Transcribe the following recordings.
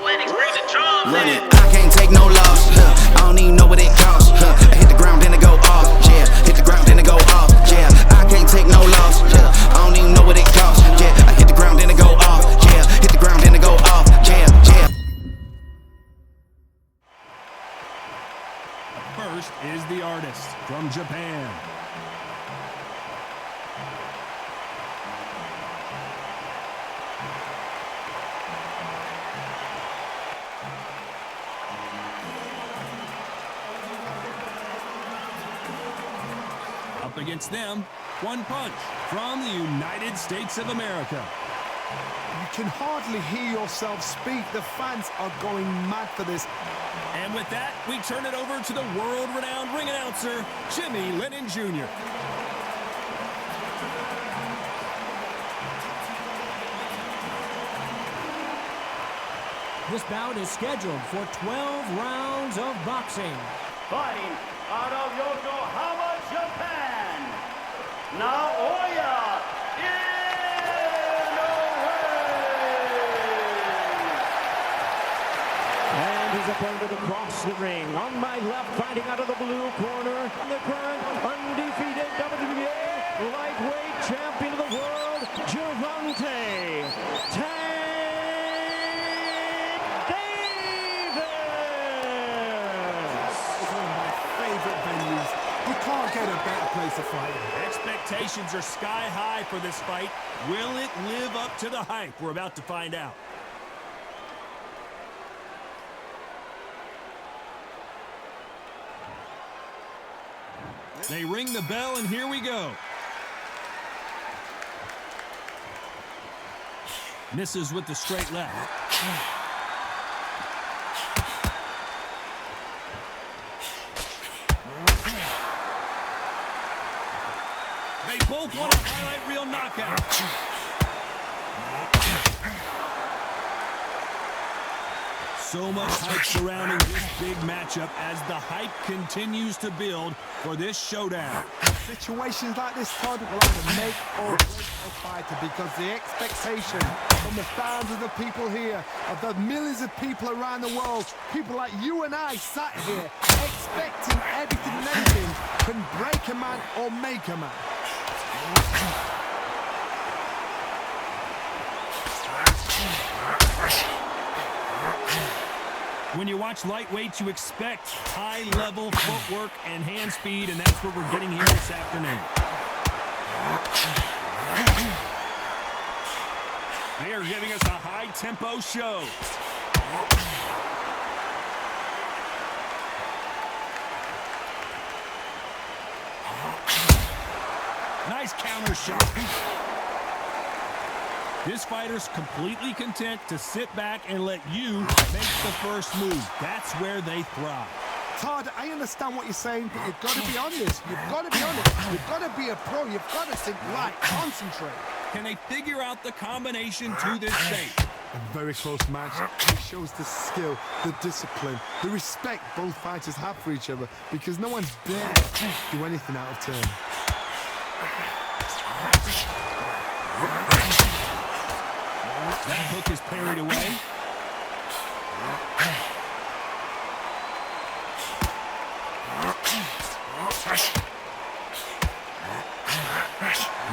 Run it. I can't take no loss. I don't even know what it costs. I hit the ground, then it go off. Yeah, hit the ground, then it go off. Yeah, I can't take no loss. I don't even know what it costs. Yeah, I hit the ground, then it go off. Yeah, hit the ground, then it go off. Yeah. First is the artist from Japan. Up against them, one punch from the United States of America. You can hardly hear yourself speak. The fans are going mad for this. And with that, we turn it over to the world-renowned ring announcer, Jimmy Lennon Jr. This bout is scheduled for 12 rounds of boxing. Fighting out of Yokohama, Japan, Naoya Inoue. And his opponent across the ring. On my left, fighting out of the blue corner, the current undefeated WWE lightweight champion of the world, Gervonta. Get a better place to fight. Expectations are sky high for this fight. Will it live up to the hype? We're about to find out. They ring the bell, and here we go. Misses with the straight left. They both want a highlight reel knockout. So much hype surrounding this big matchup as the hype continues to build for this showdown. Situations like this, Todd, will either make or break a fighter because the expectation from the thousands of the people here, of the millions of people around the world, people like you and I sat here expecting everything and anything can break a man or make a man. When you watch lightweights, you expect high-level footwork and hand speed, and that's what we're getting here this afternoon. They are giving us a high-tempo show. Nice counter shot. This fighter's completely content to sit back and let you make the first move. That's where they thrive. Todd, I understand what you're saying, but you've got to be honest. You've got to be honest. You've got to be a pro. You've got to think right. Concentrate. Can they figure out the combination to this shape? A very close match. It shows the skill, the discipline, the respect both fighters have for each other because no one's dared to do anything out of turn. That hook is parried away.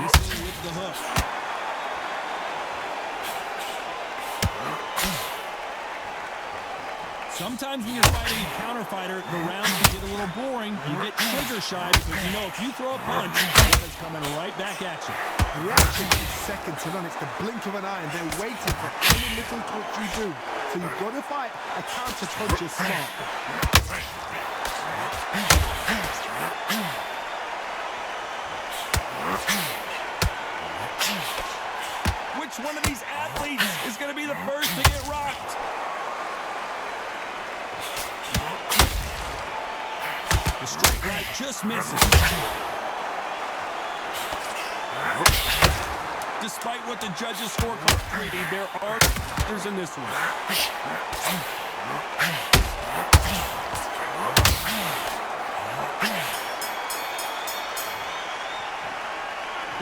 Missing with the hook. Sometimes when you're fighting a counter fighter, the rounds can get a little boring. You get trigger shy because you know if you throw a punch, it's coming right back at you. Reaction is second to none. It's the blink of an eye, and they're waiting for any little touch you do. So you've got to fight a counter punch is smart. Which one of these athletes is going to be the first to get rocked? The straight right just misses. Despite what the judges' scorecard reading, there are factors in this one.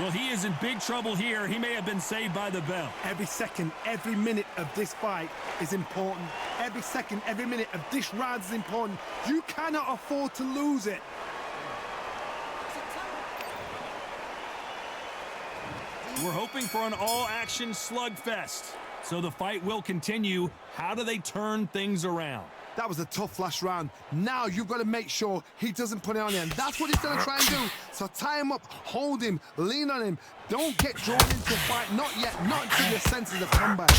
Well, he is in big trouble here. He may have been saved by the bell. Every second, every minute of this fight is important. Every second, every minute of this round is important. You cannot afford to lose it. We're hoping for an all-action slugfest. So the fight will continue. How do they turn things around? That was a tough last round. Now you've got to make sure he doesn't put it on you. And that's what he's going to try and do. So tie him up, hold him, lean on him. Don't get drawn into a fight. Not yet. Not until your senses have come back.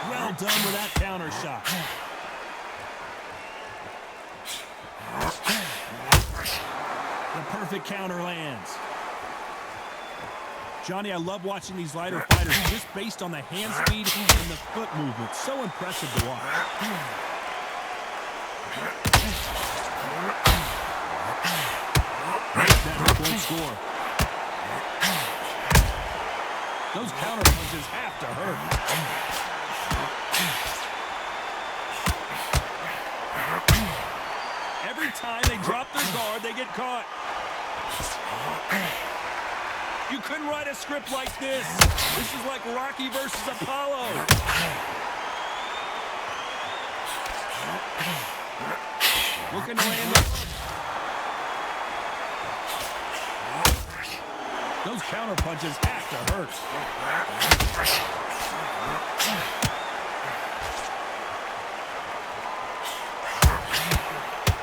Well done with that counter shot. The perfect counter lands. Johnny, I love watching these lighter fighters just based on the hand speed and the foot movement. So impressive to watch. That won't score. Those counter punches have to hurt. Every time they drop their guard, they get caught. You couldn't write a script like this. This is like Rocky versus Apollo. Looking to land it. Those counter punches have to hurt.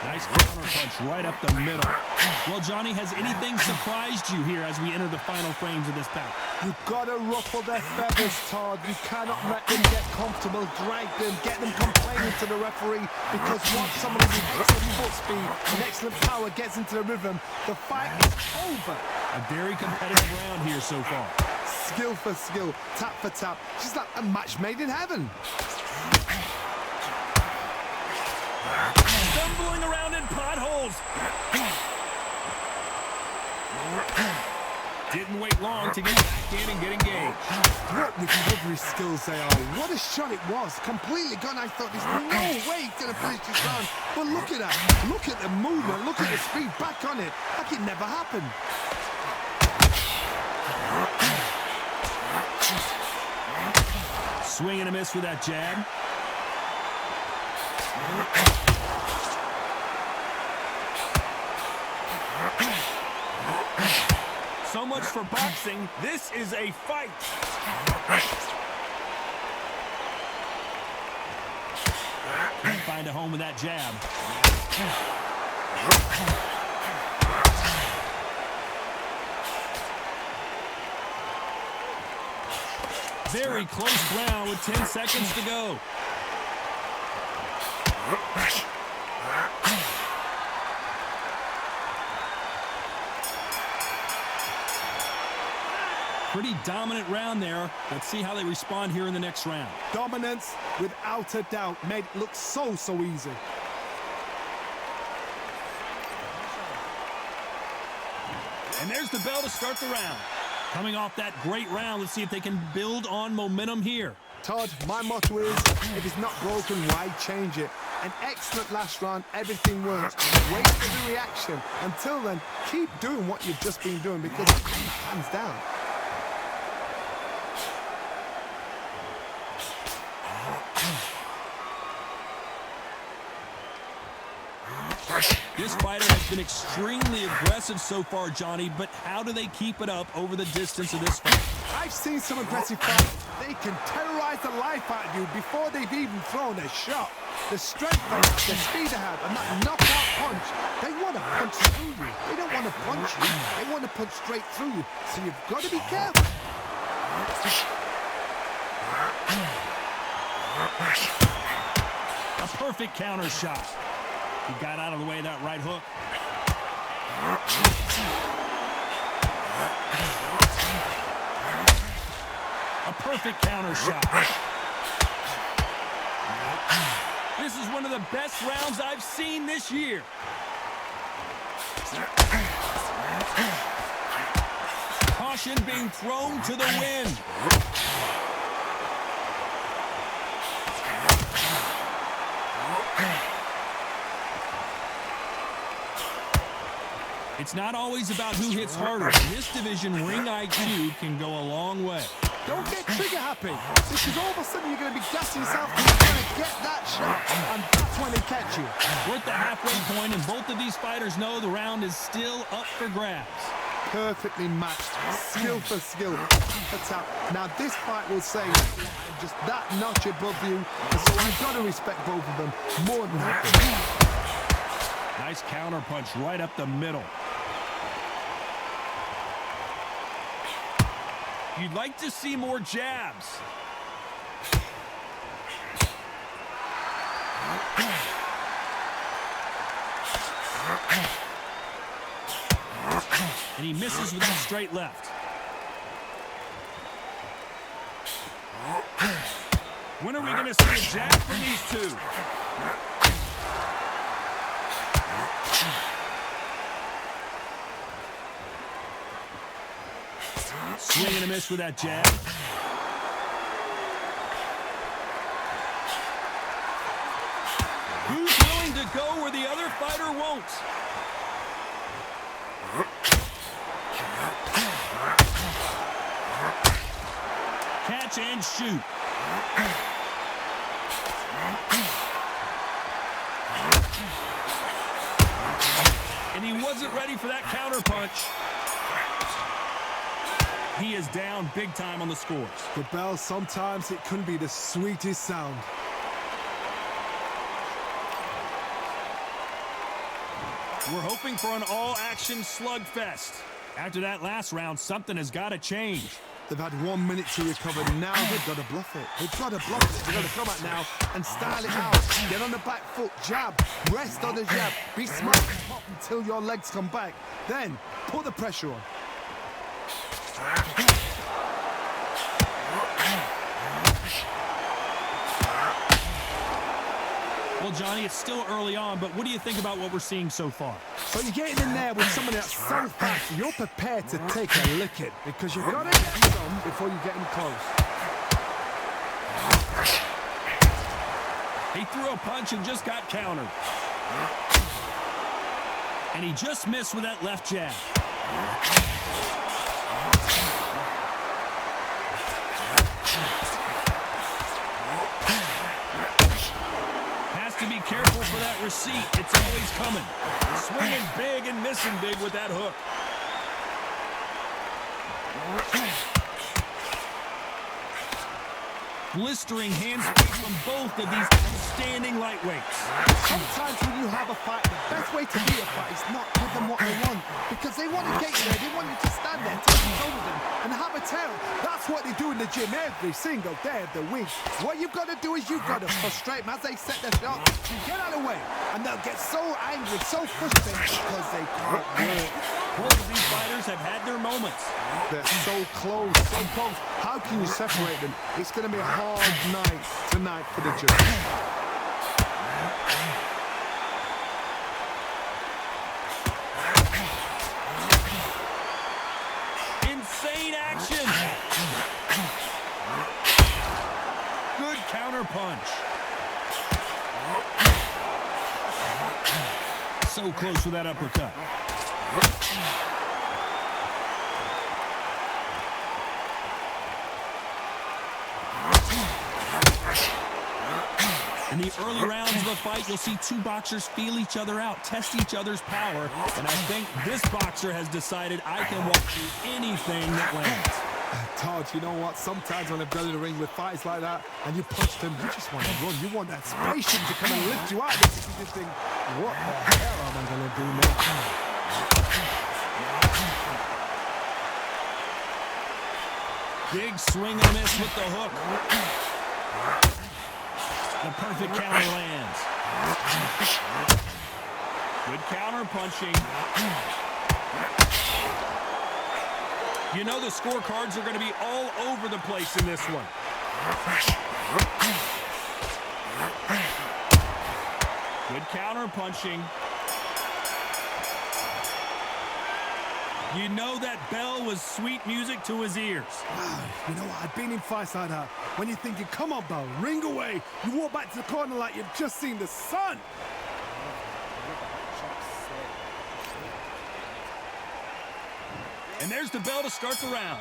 Nice counter punch right up the middle. Well, Johnny, has anything surprised you here as we enter the final frames of this bout? You've got to ruffle their feathers, Todd. You cannot let them get comfortable, drag them, get them complaining to the referee, because once someone with excellent foot speed and excellent power gets into the rhythm, the fight is over. A very competitive round here so far. Skill for skill, tap for tap. She's like a match made in heaven. Stumbling around in potholes. Didn't wait long to get back in and get engaged. What recovery skills they are. What a shot it was. Completely gone. I thought there's no way he's going to finish this round. But look at that. Look at the movement. Look at the speed. Back on it. Like it never happened. Swing and a miss with that jab. So much for boxing. This is a fight. Can't find a home with that jab. Very close round with 10 seconds to go. Pretty dominant round there. Let's see how they respond here in the next round. Dominance, without a doubt, made it look so easy. And there's the bell to start the round. Coming off that great round, let's see if they can build on momentum here. Todd, my motto is, if it's not broken, why change it? An excellent last round, everything works. Wait for the reaction. Until then, keep doing what you've just been doing, because hands down. This fighter has been extremely aggressive so far, Johnny, but how do they keep it up over the distance of this fight? I've seen some aggressive fights. They can terrorize the life out of you before they've even thrown a shot. The strength they have, the speed they have, and that knockout punch, they want to punch through you. They don't want to punch you. They want to punch straight through you. So you've got to be careful. A perfect counter shot. He got out of the way of that right hook. A perfect counter shot. This is one of the best rounds I've seen this year. Caution being thrown to the wind. It's It's not always about who hits harder. In this division, ring IQ can go a long way. Don't get trigger happy, because all of a sudden you're going to be gassing yourself and you're going to get that shot, and that's when they catch you. We're at the halfway point, and both of these fighters know the round is still up for grabs. Perfectly matched, skill for skill, for tap. Now this fight will say, I'm just that notch above you, and so I've got to respect both of them more than that. Nice counter punch right up the middle. You'd like to see more jabs. And he misses with that straight left. When are we going to see a jab from these two? Swing and a miss with that jab. Who's willing to go where the other fighter won't? Catch and shoot. And he wasn't ready for that counter punch. He is down big time on the scores. The bell, sometimes it can be the sweetest sound. We're hoping for an all-action slugfest. After that last round, something has got to change. They've had 1 minute to recover. Now they've got to bluff it. They've got to bluff it. They've got to come out now and style it out. Get on the back foot, jab, rest on the jab. Be smart and pop until your legs come back. Then put the pressure on. Well, Johnny, it's still early on, but what do you think about what we're seeing so far? So you're getting in there with someone that's so fast, you're prepared to take a licking because you've got to get some before you get in close. He threw a punch and just got countered. And he just missed with that left jab. To be careful for that receipt. It's always coming. Swinging big and missing big with that hook. Blistering hand speed from both of these outstanding lightweights. Sometimes when you have a fight, the best way to be a fight is not give them what they want. Because they want to get you there. They want you to stand there, take control of them, and have a tail. That's what they do in the gym every single day of the week. What you've got to do is you've got to frustrate them as they set their shot. Get out of the way. And they'll get so angry, so frustrated because they can't work. Both of these fighters have had their moments. They're so close, so close. How can you separate them? It's going to be a hard night tonight for the judge. Insane action. Good counter punch. So close with that uppercut. In the early rounds of the fight, you'll see two boxers feel each other out, test each other's power, and I think this boxer has decided I can walk through anything that lands. Todd, you know what? Sometimes when they've got in the ring with fights like that and you punch them, you just want to run. You want that spaceship to come and lift you out. You just think, what the hell am I going to do now? Big swing and a miss with the hook. The perfect counter lands. Good counter punching. You know the scorecards are going to be all over the place in this one. Good counter punching. You know that bell was sweet music to his ears. Wow, you know what? I've been in fights like that. When you're thinking, come on, bell, ring away. You walk back to the corner like you've just seen the sun. And there's the bell to start the round.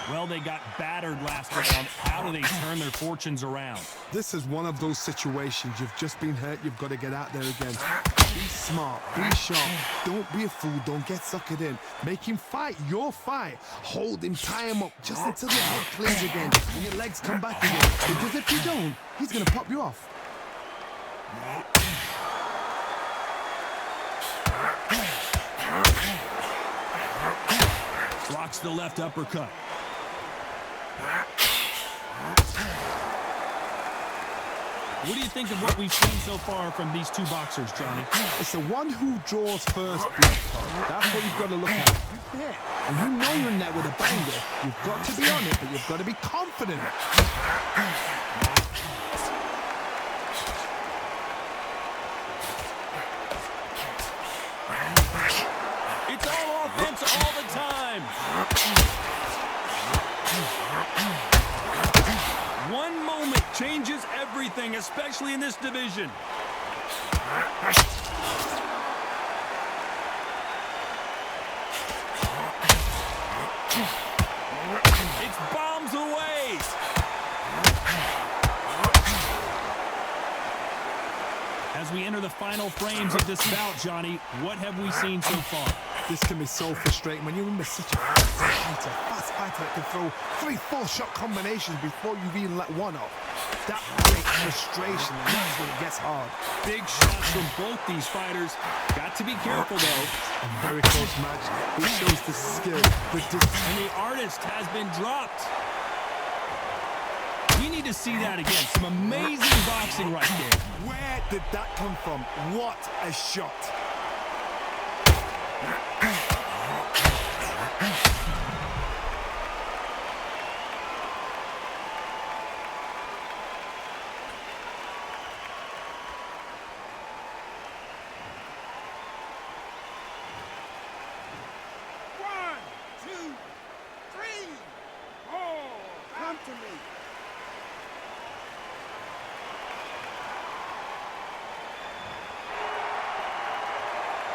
Well, they got battered last round. How do they turn their fortunes around? This is one of those situations. You've just been hurt. You've got to get out there again. Be smart. Be sharp. Don't be a fool. Don't get suckered in. Make him fight your fight. Hold him. Tie him up just until your head clears again and your legs come back again. Because if you don't, he's going to pop you off. Blocks the left uppercut. What do you think of what we've seen so far from these two boxers, Johnny? It's the one who draws first blood. That's what you've got to look at. Yeah. And you know you're in there with a banger. You've got to be on it, but you've got to be confident. It's all offense all the time. One moment changes everything, especially in this division. It's bombs away. As we enter the final frames of this bout, Johnny, what have we seen so far? This can be so frustrating when you're in such a fast fighter that can throw 3-4 shot combinations before you've even let one off. That creates frustration, and that's when it gets hard. Big shots from both these fighters. Got to be careful, though. A very close match. It shows the skill, the discipline. And the artist has been dropped. We need to see that again. Some amazing boxing right there. Where did that come from? What a shot.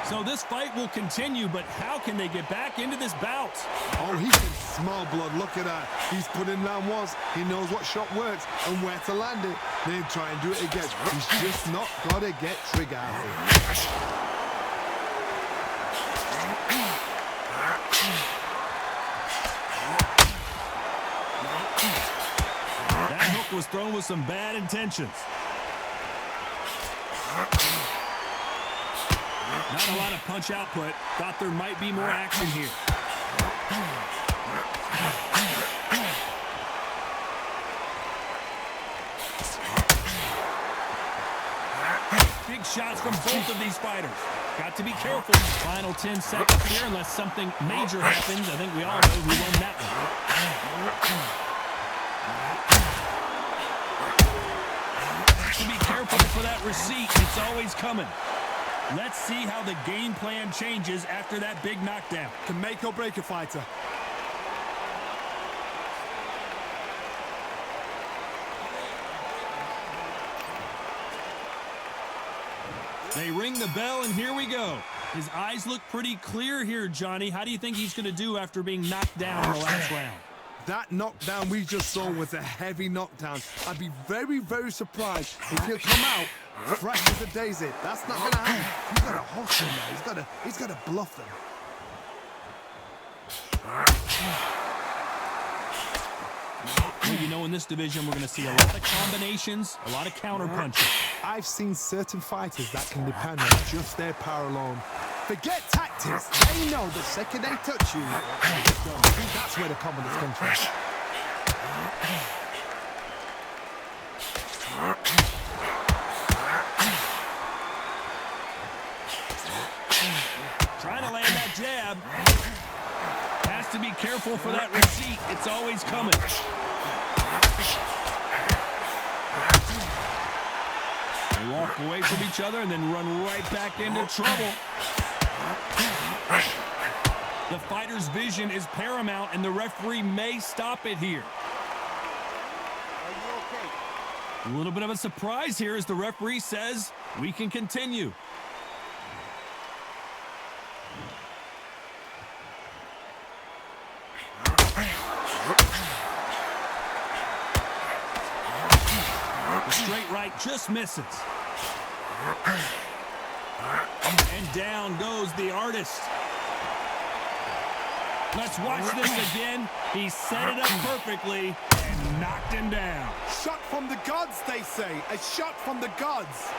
So this fight will continue, but how can they get back into this bout? Oh, he's in small blood. Look at that. He's put in round once. He knows what shot works and where to land it. Then try and do it again. He's just not got to get trigger out here. That hook was thrown with some bad intentions. Not a lot of punch output. Thought there might be more action here. Big shots from both of these fighters. Got to be careful. Final 10 seconds here, unless something major happens. I think we all know who won that one. Got to be careful for that receipt. It's always coming. Let's see how the game plan changes after that big knockdown. Can make or break a fighter. They ring the bell, and here we go. His eyes look pretty clear here, Johnny. How do you think he's going to do after being knocked down in the last round? That knockdown we just saw was a heavy knockdown. I'd be very, very surprised if he'll come out fresh as a daisy. That's not going to happen. He's got to hustle now. He's got to bluff them. Well, you know, in this division, we're going to see a lot of combinations, a lot of counter punches. I've seen certain fighters that can depend on just their power alone. Forget tactics. They know the second they touch you, that's where the confidence comes from. Trying to land that jab. Has to be careful for that receipt. It's always coming. They walk away from each other and then run right back into trouble. The fighter's vision is paramount, and the referee may stop it here. A little bit of a surprise here as the referee says we can continue. The straight right just misses. And down goes the artist. Let's watch this again. He set it up perfectly and knocked him down. Shot from the gods, they say. A shot from the gods.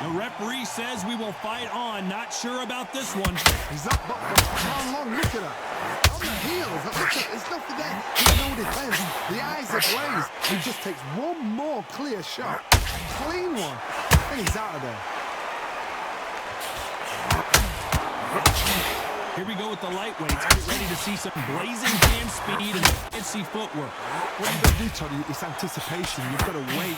The referee says we will fight on. Not sure about this one. He's up, but how long? Look at her. On the heels. Look at, there's nothing there. There's no defense. The eyes are glazed. He just takes one more clear shot. Clean one. And he's out of there. Here we go with the lightweights. Get ready to see some blazing hand speed and fancy footwork. What you've got to do, Tony, is anticipation. You've got to wait.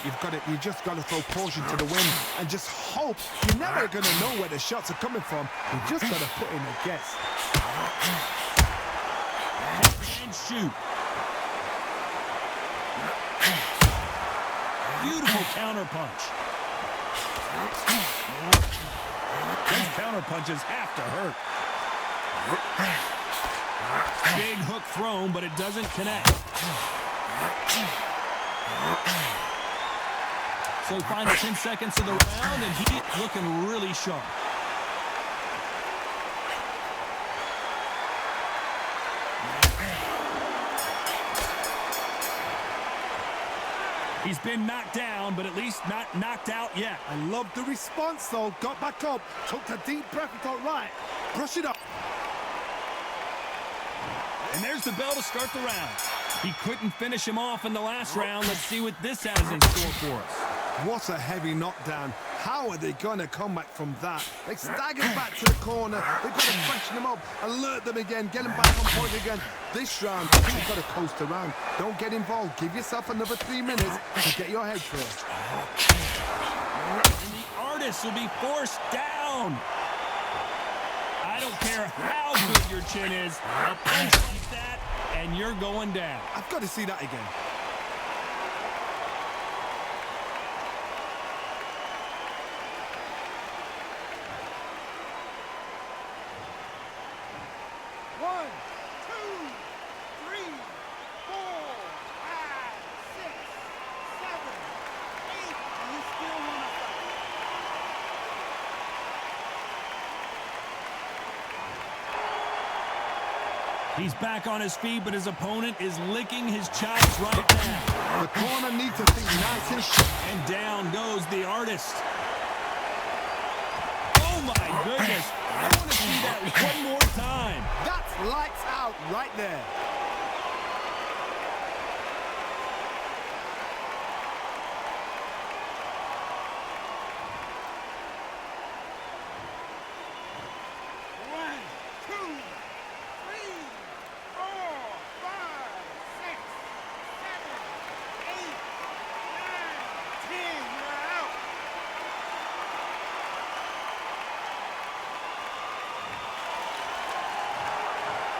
You just got to throw caution to the wind and just hope. You're never going to know where the shots are coming from. You just got to put in a guess. And shoot. Beautiful counter punch. These counter punches have to hurt. Big hook thrown, but it doesn't connect. So final 10 seconds of the round, and he's looking really sharp. He's been knocked down, but at least not knocked out yet. I love the response, though. Got back up, took a deep breath and thought, right, brush it up. And there's the bell to start the round. He couldn't finish him off in the last round. Let's see what this has in store for us. What a heavy knockdown. How are they going to come back from that? They staggered back to the corner. They've got to freshen them up, alert them again, get them back on point again. This round, you've got to coast around. Don't get involved. Give yourself another 3 minutes to get your head clear. And the artist will be forced down. I don't care how good your chin is. A punch like that, and you're going down. I've got to see that again. He's back on his feet, but his opponent is licking his chops right now. The corner needs to think nice and sharp. And down goes the artist. Oh my goodness. I want to see that one more time. That's lights out right there.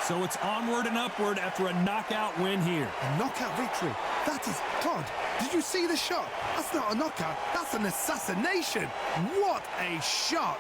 So it's onward and upward after a knockout win here. A knockout victory. That is God. Did you see the shot? That's not a knockout. That's an assassination. What a shot.